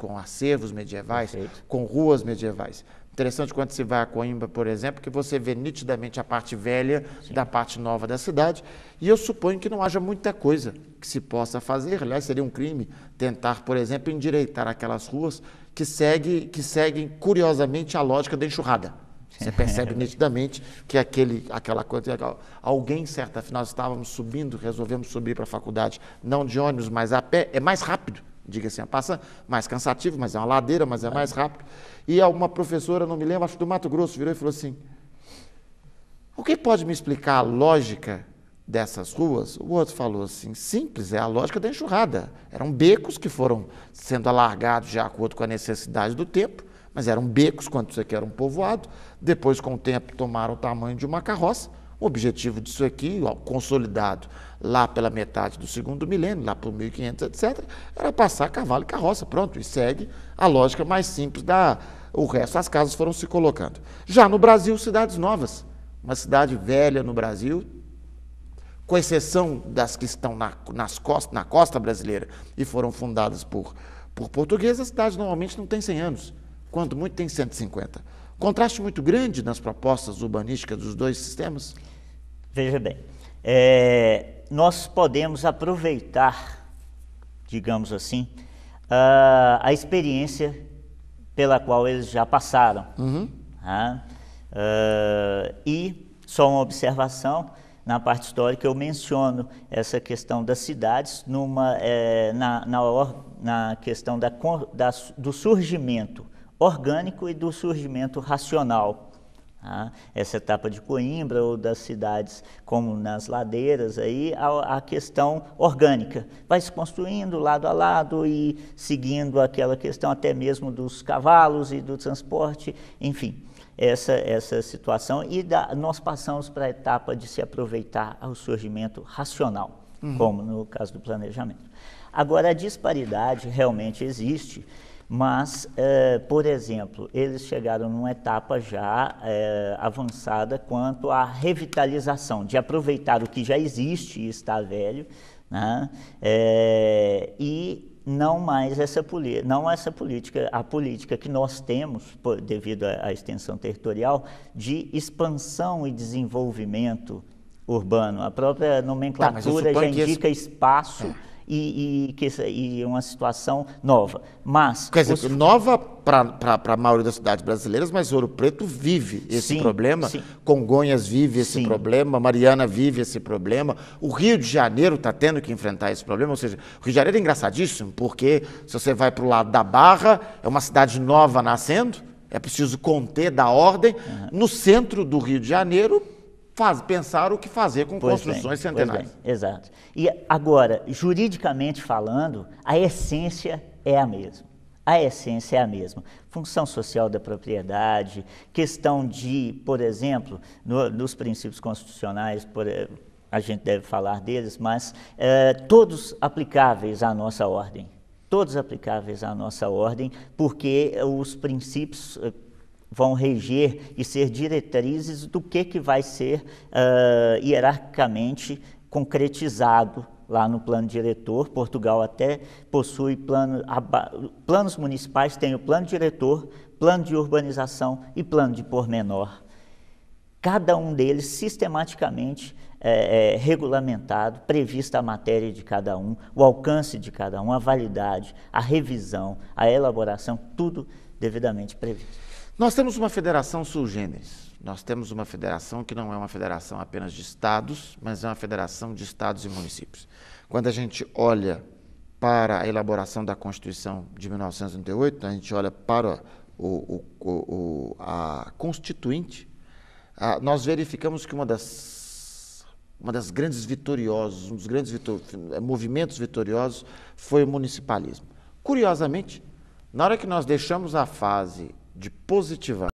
com acervos medievais, Perfeito. com ruas medievais. Interessante quando se vai a Coimbra, por exemplo, que você vê nitidamente a parte velha da parte nova da cidade, e eu suponho que não haja muita coisa que se possa fazer. Aliás, seria um crime tentar, por exemplo, endireitar aquelas ruas que seguem curiosamente a lógica da enxurrada. Você percebe nitidamente que aquela coisa... Alguém, certa vez, nós estávamos subindo, resolvemos subir para a faculdade, não de ônibus, mas a pé, é mais rápido, diga-se a passagem, mais cansativo, mas é uma ladeira, mas é mais rápido. E uma professora, não me lembro, acho que do Mato Grosso, virou e falou assim: o que pode me explicar a lógica dessas ruas? O outro falou assim: simples, é a lógica da enxurrada. Eram becos que foram sendo alargados de acordo com a necessidade do tempo, mas eram becos quando isso aqui era um povoado. Depois, com o tempo, tomaram o tamanho de uma carroça. O objetivo disso aqui, consolidado lá pela metade do segundo milênio, lá por 1500, etc., era passar cavalo e carroça, pronto, e segue a lógica mais simples o resto. As casas foram se colocando. Já no Brasil, cidades novas. Uma cidade velha no Brasil, com exceção das que estão na costa brasileira e foram fundadas por portugueses, a cidade normalmente não tem 100 anos, quando muito tem 150. Contraste muito grande nas propostas urbanísticas dos dois sistemas? Veja bem, nós podemos aproveitar, digamos assim, a experiência pela qual eles já passaram. E só uma observação, na parte histórica eu menciono essa questão das cidades na questão do surgimento orgânico e do surgimento racional. Essa etapa de Coimbra ou das cidades como nas ladeiras, aí a questão orgânica vai se construindo lado a lado e seguindo aquela questão até mesmo dos cavalos e do transporte, enfim, essa situação. E nós passamos para a etapa de se aproveitar ao surgimento racional, como no caso do planejamento. Agora, a disparidade realmente existe, mas, por exemplo, eles chegaram numa etapa já avançada quanto à revitalização, de aproveitar o que já existe e está velho, né? E não mais essa política, a política que nós temos, devido à extensão territorial, de expansão e desenvolvimento urbano. A própria nomenclatura já indica espaço. E uma situação nova. Mas, quer dizer, nova para a maioria das cidades brasileiras, mas Ouro Preto vive esse problema, Congonhas vive esse problema, Mariana vive esse problema, o Rio de Janeiro está tendo que enfrentar esse problema. Ou seja, o Rio de Janeiro é engraçadíssimo, porque se você vai para o lado da Barra, é uma cidade nova nascendo, é preciso conter, dar ordem. No centro do Rio de Janeiro, pensar o que fazer com construções centenárias. Exato. E agora, juridicamente falando, a essência é a mesma. A essência é a mesma. Função social da propriedade, questão de, por exemplo, nos princípios constitucionais, a gente deve falar deles, mas todos aplicáveis à nossa ordem. Todos aplicáveis à nossa ordem, porque os princípios vão reger e ser diretrizes do que vai ser hierarquicamente concretizado lá no plano diretor. Portugal até possui planos municipais, tem o plano diretor, plano de urbanização e plano de pormenor. Cada um deles sistematicamente regulamentado, prevista a matéria de cada um, o alcance de cada um, a validade, a revisão, a elaboração, tudo devidamente previsto. Nós temos uma federação sui generis. Nós temos uma federação que não é uma federação apenas de estados, mas é uma federação de estados e municípios. Quando a gente olha para a elaboração da Constituição de 1988, a gente olha para a Constituinte, nós verificamos que uma das grandes vitoriosos, um dos grandes movimentos vitoriosos foi o municipalismo. Curiosamente, na hora que nós deixamos a fase de positivar